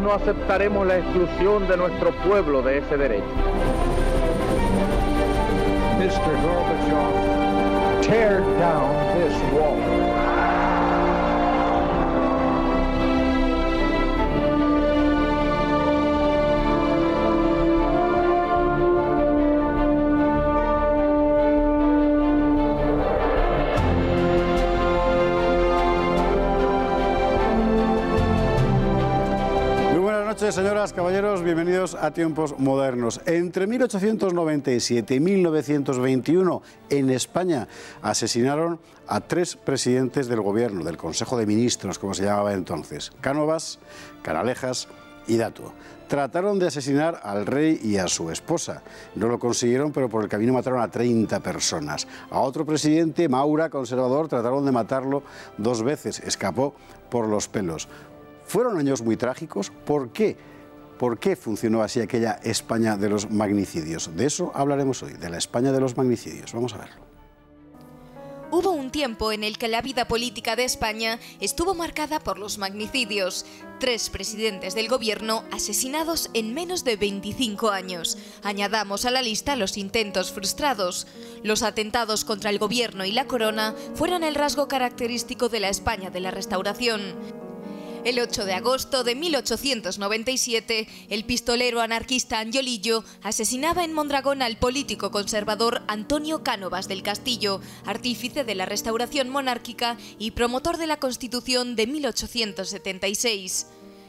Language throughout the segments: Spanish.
Nosotros no aceptaremos la exclusión de nuestro pueblo de ese derecho. Mr. Gorbachev, tear down this wall. Señoras, caballeros, bienvenidos a Tiempos Modernos. Entre 1897 y 1921, en España, asesinaron a 3 presidentes del gobierno, del Consejo de Ministros, como se llamaba entonces: Cánovas, Canalejas y Dato. Trataron de asesinar al rey y a su esposa. No lo consiguieron, pero por el camino mataron a 30 personas. A otro presidente, Maura, conservador, trataron de matarlo 2 veces. Escapó por los pelos. Fueron años muy trágicos. ¿Por qué? ¿Por qué funcionó así aquella España de los magnicidios? De eso hablaremos hoy, de la España de los magnicidios. Vamos a verlo. Hubo un tiempo en el que la vida política de España estuvo marcada por los magnicidios. 3 presidentes del gobierno asesinados en menos de 25 años. Añadamos a la lista los intentos frustrados. Los atentados contra el gobierno y la corona fueron el rasgo característico de la España de la Restauración. El 8 de agosto de 1897, el pistolero anarquista Angiolillo asesinaba en Mondragón al político conservador Antonio Cánovas del Castillo, artífice de la restauración monárquica y promotor de la Constitución de 1876.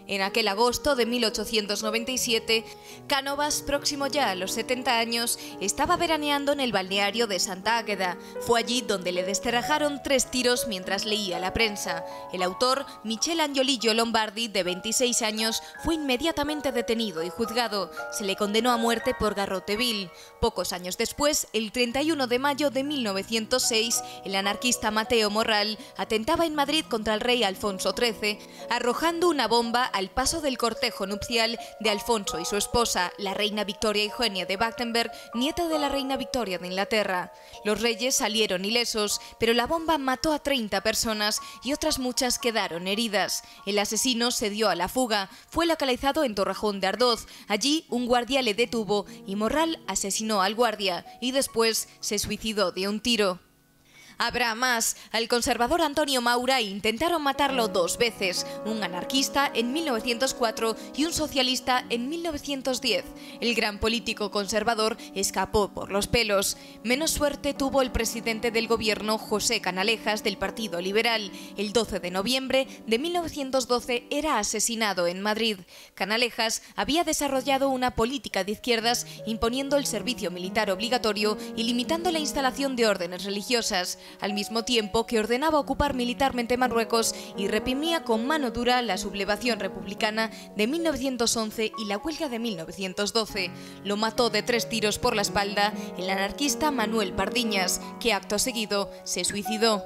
En aquel agosto de 1897, Cánovas, próximo ya a los 70 años, estaba veraneando en el balneario de Santa Águeda. Fue allí donde le descerrajaron 3 tiros mientras leía la prensa. El autor, Michel Angiolillo Lombardi, de 26 años, fue inmediatamente detenido y juzgado. Se le condenó a muerte por garrote vil. Pocos años después, el 31 de mayo de 1906, el anarquista Mateo Morral atentaba en Madrid contra el rey Alfonso XIII, arrojando una bomba al paso del cortejo nupcial de Alfonso y su esposa, la reina Victoria Eugenia de Battenberg, nieta de la reina Victoria de Inglaterra. Los reyes salieron ilesos, pero la bomba mató a 30 personas y otras muchas quedaron heridas. El asesino se dio a la fuga, fue localizado en Torrejón de Ardoz. Allí un guardia le detuvo y Morral asesinó al guardia y después se suicidó de un tiro. Habrá más. Al conservador Antonio Maura intentaron matarlo 2 veces, un anarquista en 1904 y un socialista en 1910. El gran político conservador escapó por los pelos. Menos suerte tuvo el presidente del gobierno, José Canalejas, del Partido Liberal. El 12 de noviembre de 1912 era asesinado en Madrid. Canalejas había desarrollado una política de izquierdas imponiendo el servicio militar obligatorio y limitando la instalación de órdenes religiosas, al mismo tiempo que ordenaba ocupar militarmente Marruecos y reprimía con mano dura la sublevación republicana de 1911 y la huelga de 1912. Lo mató de 3 tiros por la espalda el anarquista Manuel Pardiñas, que acto seguido se suicidó.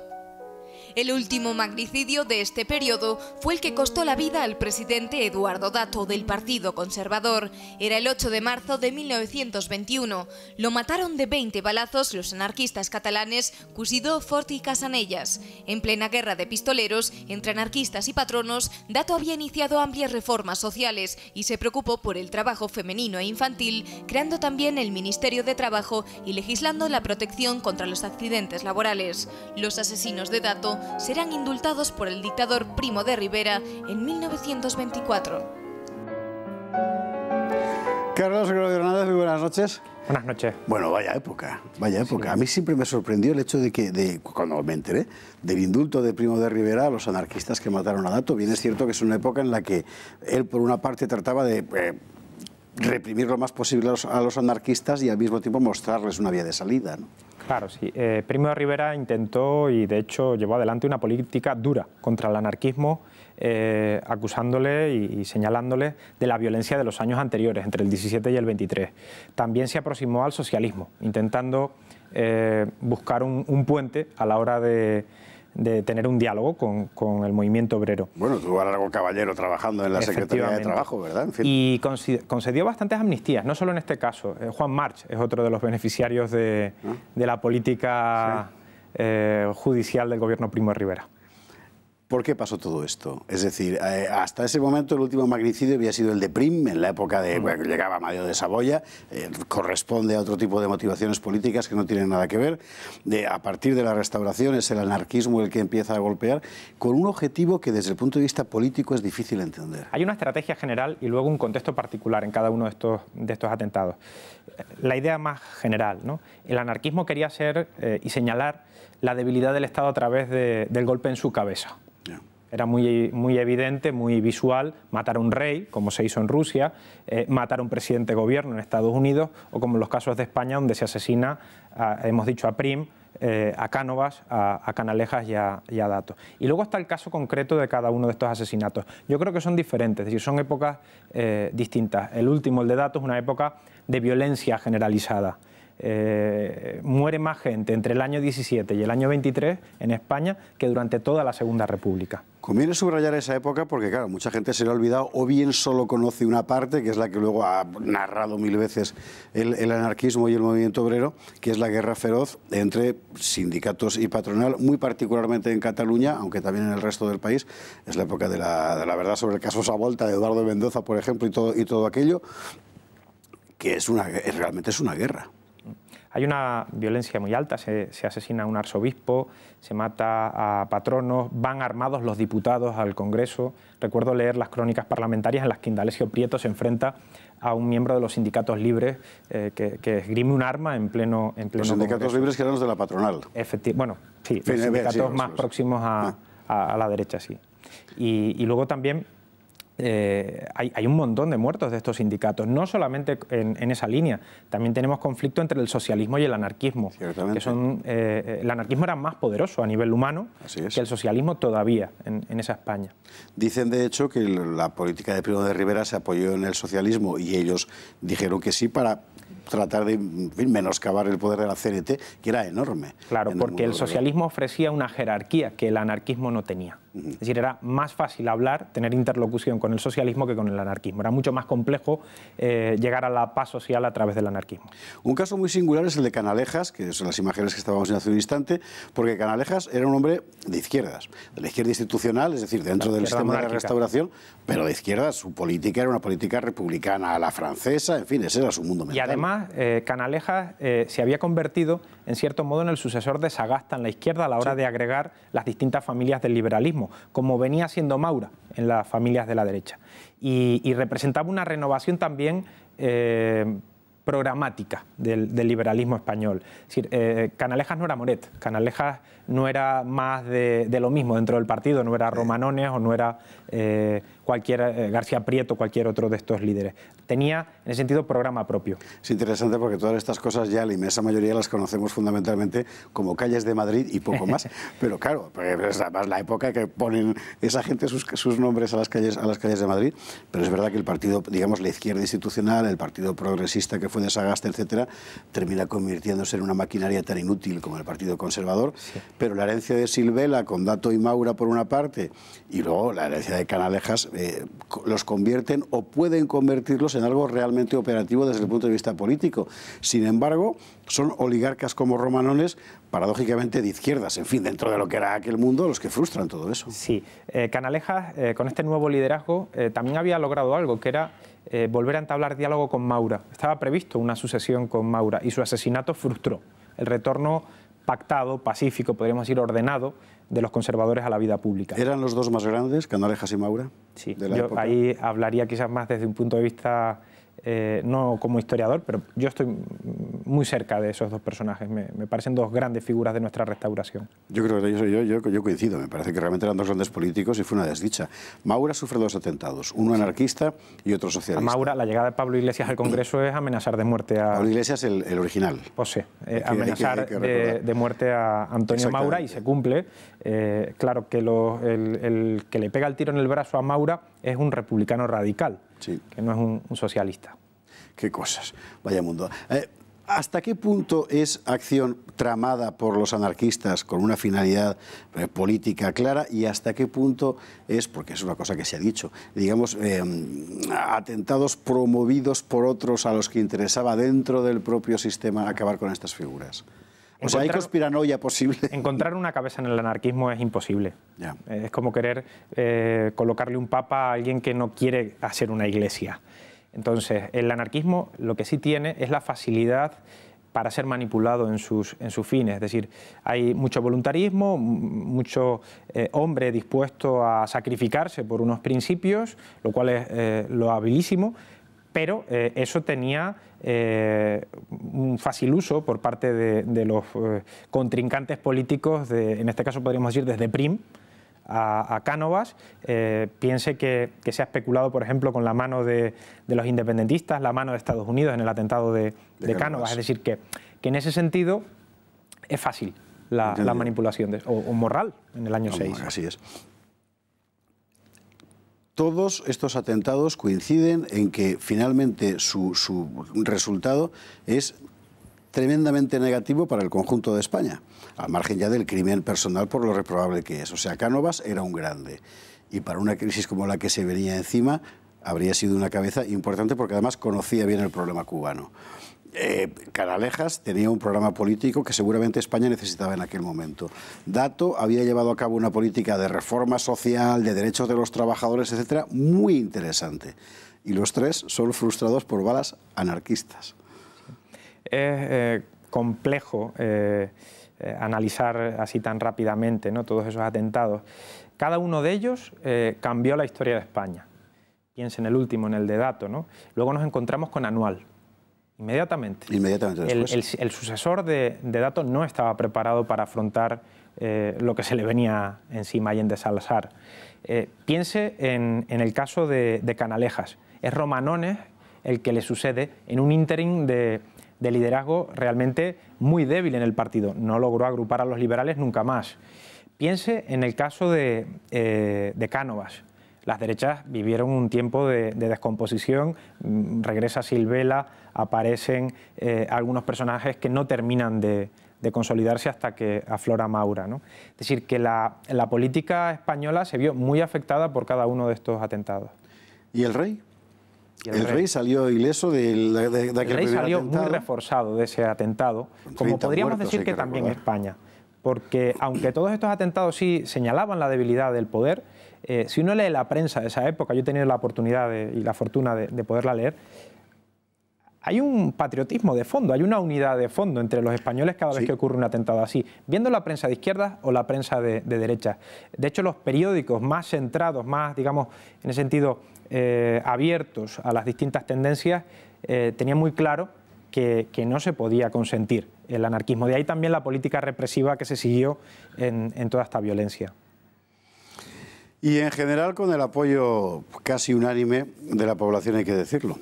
El último magnicidio de este periodo fue el que costó la vida al presidente Eduardo Dato del Partido Conservador. Era el 8 de marzo de 1921. Lo mataron de 20 balazos los anarquistas catalanes Cusidó, Fort y Casanellas. En plena guerra de pistoleros entre anarquistas y patronos, Dato había iniciado amplias reformas sociales y se preocupó por el trabajo femenino e infantil, creando también el Ministerio de Trabajo y legislando la protección contra los accidentes laborales. Los asesinos de Dato serán indultados por el dictador Primo de Rivera en 1924. Carlos Gregorio Hernández, muy buenas noches. Buenas noches. Bueno, vaya época, vaya época. Sí. A mí siempre me sorprendió el hecho de que, cuando me enteré del indulto de Primo de Rivera a los anarquistas que mataron a Dato. Bien es cierto que es una época en la que él, por una parte, trataba de reprimir lo más posible a los anarquistas y al mismo tiempo mostrarles una vía de salida, ¿no? Claro, sí. Primo de Rivera intentó y de hecho llevó adelante una política dura contra el anarquismo, acusándole y señalándole de la violencia de los años anteriores, entre el 17 y el 23. También se aproximó al socialismo, intentando buscar un puente a la hora de tener un diálogo con el movimiento obrero. Bueno, tuvo a Largo Caballero trabajando en la Secretaría de Trabajo, ¿verdad? En fin. Y concedió bastantes amnistías, no solo en este caso. Juan March es otro de los beneficiarios de la política judicial del gobierno Primo de Rivera. ¿Por qué pasó todo esto? Es decir, hasta ese momento el último magnicidio había sido el de Prim, en la época de bueno, llegaba Mario de Saboya, corresponde a otro tipo de motivaciones políticas que no tienen nada que ver. A partir de la Restauración es el anarquismo el que empieza a golpear, con un objetivo que desde el punto de vista político es difícil entender. Hay una estrategia general y luego un contexto particular en cada uno de estos atentados. La idea más general, ¿no? El anarquismo quería ser y señalar la debilidad del Estado a través del golpe en su cabeza. Yeah. Era muy evidente, muy visual, matar a un rey, como se hizo en Rusia, matar a un presidente de gobierno en Estados Unidos, o como en los casos de España, donde se asesina, hemos dicho, a Prim, a Cánovas, a Canalejas y a Dato. Y luego está el caso concreto de cada uno de estos asesinatos. Yo creo que son diferentes, es decir, son épocas distintas. El último, el de Dato, es una época de violencia generalizada. Muere más gente entre el año 17 y el año 23 en España que durante toda la Segunda República. Conviene subrayar esa época porque, claro, mucha gente se le ha olvidado o bien solo conoce una parte, que es la que luego ha narrado mil veces el anarquismo y el movimiento obrero, que es la guerra feroz entre sindicatos y patronal, muy particularmente en Cataluña, aunque también en el resto del país. Es la época de la verdad sobre el caso Savolta, de Eduardo Mendoza, por ejemplo, y todo aquello, que realmente es una guerra. Hay una violencia muy alta, se asesina a un arzobispo, se mata a patronos, van armados los diputados al Congreso. Recuerdo leer las crónicas parlamentarias en las que Indalecio Prieto se enfrenta a un miembro de los sindicatos libres que esgrime un arma en pleno Los sindicatos Congreso. Libres que eran los de la patronal. Bueno, sí, los sindicatos más próximos a la derecha, sí. Y luego también hay un montón de muertos de estos sindicatos, no solamente en esa línea, también tenemos conflicto entre el socialismo y el anarquismo, que el anarquismo era más poderoso a nivel humano que el socialismo todavía en esa España. Dicen de hecho que la política de Primo de Rivera se apoyó en el socialismo y ellos dijeron que sí para tratar de menoscabar el poder de la CNT, que era enorme. Claro, porque el socialismo ofrecía una jerarquía que el anarquismo no tenía. Es decir, era más fácil hablar, tener interlocución con el socialismo que con el anarquismo. Era mucho más complejo llegar a la paz social a través del anarquismo. Un caso muy singular es el de Canalejas, que son las imágenes que estábamos viendo hace un instante, porque Canalejas era un hombre de izquierdas, de la izquierda institucional, es decir, dentro del sistema de la Restauración, pero de izquierdas. Su política era una política republicana a la francesa, en fin, ese era su mundo mental. Y además, Canalejas se había convertido, en cierto modo, en el sucesor de Sagasta en la izquierda a la hora de agregar las distintas familias del liberalismo, como venía siendo Maura en las familias de la derecha. Y representaba una renovación también programática del liberalismo español. Es decir, Canalejas no era Moret, Canalejas no era más de lo mismo dentro del partido, no era Romanones o no era García Prieto, cualquier otro de estos líderes. Tenía, en ese sentido, programa propio. Es interesante porque todas estas cosas ya la inmensa mayoría las conocemos fundamentalmente como calles de Madrid y poco más. Pero claro, es además la época que ponen esa gente sus nombres a las calles de Madrid. Pero es verdad que el partido, digamos, la izquierda institucional, el partido progresista que fue de Sagasta, etcétera, termina convirtiéndose en una maquinaria tan inútil como el Partido Conservador. Sí. Pero la herencia de Silvela, con Dato y Maura por una parte, y luego la herencia de Canalejas, los convierten o pueden convertirlos en algo realmente operativo desde el punto de vista político. Sin embargo, son oligarcas como Romanones, paradójicamente de izquierdas, en fin, dentro de lo que era aquel mundo, los que frustran todo eso. Sí, Canalejas, con este nuevo liderazgo, también había logrado algo, que era volver a entablar diálogo con Maura. Estaba previsto una sucesión con Maura y su asesinato frustró el retorno pactado, pacífico, podríamos decir ordenado, de los conservadores a la vida pública. ¿Eran los dos más grandes, Canalejas y Maura? Sí, yo ahí hablaría quizás más desde un punto de vista, no como historiador, pero yo estoy muy cerca de esos dos personajes. Me parecen dos grandes figuras de nuestra restauración. Yo creo que yo coincido, me parece que realmente eran dos grandes políticos y fue una desdicha. Maura sufre dos atentados, uno anarquista y otro socialista. A Maura, la llegada de Pablo Iglesias al Congreso es amenazar de muerte a... Pablo Iglesias, el original. Pues sí, amenazar de muerte a Antonio Maura y se cumple. Claro que el que le pega el tiro en el brazo a Maura es un republicano radical, sí, que no es un socialista. Qué cosas, vaya mundo. ¿Hasta qué punto es acción tramada por los anarquistas con una finalidad política clara y hasta qué punto es, porque es una cosa que se ha dicho, digamos, atentados promovidos por otros a los que interesaba dentro del propio sistema acabar con estas figuras? O sea, hay conspiranoia posible. Encontrar una cabeza en el anarquismo es imposible. Ya. Es como querer colocarle un papa a alguien que no quiere hacer una iglesia. Entonces, el anarquismo lo que sí tiene es la facilidad para ser manipulado en sus fines. Es decir, hay mucho voluntarismo, mucho hombre dispuesto a sacrificarse por unos principios, lo cual es loabilísimo, pero eso tenía un fácil uso por parte de los contrincantes políticos, en este caso podríamos decir desde Prim a Cánovas. Piense que se ha especulado, por ejemplo, con la mano de los independentistas, la mano de Estados Unidos en el atentado de Cánovas. Es decir, que en ese sentido es fácil la manipulación, o Morral en el año 6. Así es. Todos estos atentados coinciden en que finalmente su resultado es tremendamente negativo para el conjunto de España, al margen ya del crimen personal por lo reprobable que es. O sea, Cánovas era un grande y para una crisis como la que se venía encima habría sido una cabeza importante porque además conocía bien el problema cubano. Canalejas tenía un programa político que seguramente España necesitaba en aquel momento. Dato había llevado a cabo una política de reforma social, de derechos de los trabajadores, etcétera, muy interesante. Y los tres son frustrados por balas anarquistas. Es complejo analizar así tan rápidamente, ¿no?, todos esos atentados. Cada uno de ellos cambió la historia de España. Piensen en el último, en el de Dato, ¿no? Luego nos encontramos con Anual. Inmediatamente después. El sucesor de Dato no estaba preparado para afrontar lo que se le venía encima, Allende Salazar. Piense en el caso de Canalejas. Es Romanones el que le sucede en un ínterin de liderazgo realmente muy débil en el partido. No logró agrupar a los liberales nunca más. Piense en el caso de Cánovas. Las derechas vivieron un tiempo de descomposición, regresa Silvela, aparecen algunos personajes que no terminan de consolidarse hasta que aflora Maura, ¿no? Es decir, que la política española se vio muy afectada por cada uno de estos atentados. ¿Y el rey? El rey salió ileso de aquel primer atentado. El rey salió muy reforzado de ese atentado, como podríamos decir que también España. Porque aunque todos estos atentados sí señalaban la debilidad del poder, si uno lee la prensa de esa época, yo he tenido la oportunidad y la fortuna de poderla leer, hay un patriotismo de fondo, hay una unidad de fondo entre los españoles cada vez que ocurre un atentado así, viendo la prensa de izquierda o la prensa de derecha. De hecho, los periódicos más centrados, más, digamos, en ese sentido, abiertos a las distintas tendencias, tenían muy claro que no se podía consentir el anarquismo. De ahí también la política represiva que se siguió en toda esta violencia. Y en general con el apoyo casi unánime de la población, hay que decirlo,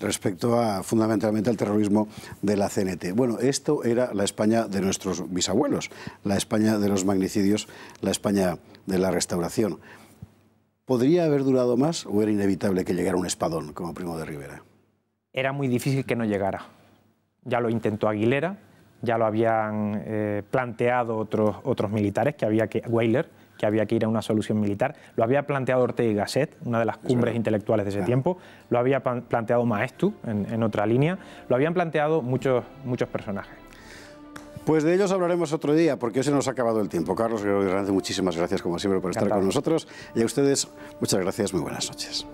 respecto a fundamentalmente al terrorismo de la CNT. Bueno, esto era la España de nuestros bisabuelos, la España de los magnicidios, la España de la Restauración. ¿Podría haber durado más o era inevitable que llegara un espadón como Primo de Rivera? Era muy difícil que no llegara. Ya lo intentó Aguilera, ya lo habían planteado otros militares, Weyler, que había que ir a una solución militar. Lo había planteado Ortega y Gasset, una de las cumbres intelectuales de ese tiempo. Lo había planteado Maestu, en otra línea. Lo habían planteado muchos personajes. Pues de ellos hablaremos otro día, porque hoy se nos ha acabado el tiempo. Carlos Gregorio Hernández, muchísimas gracias, como siempre, por estar con nosotros. Y a ustedes, muchas gracias, muy buenas noches.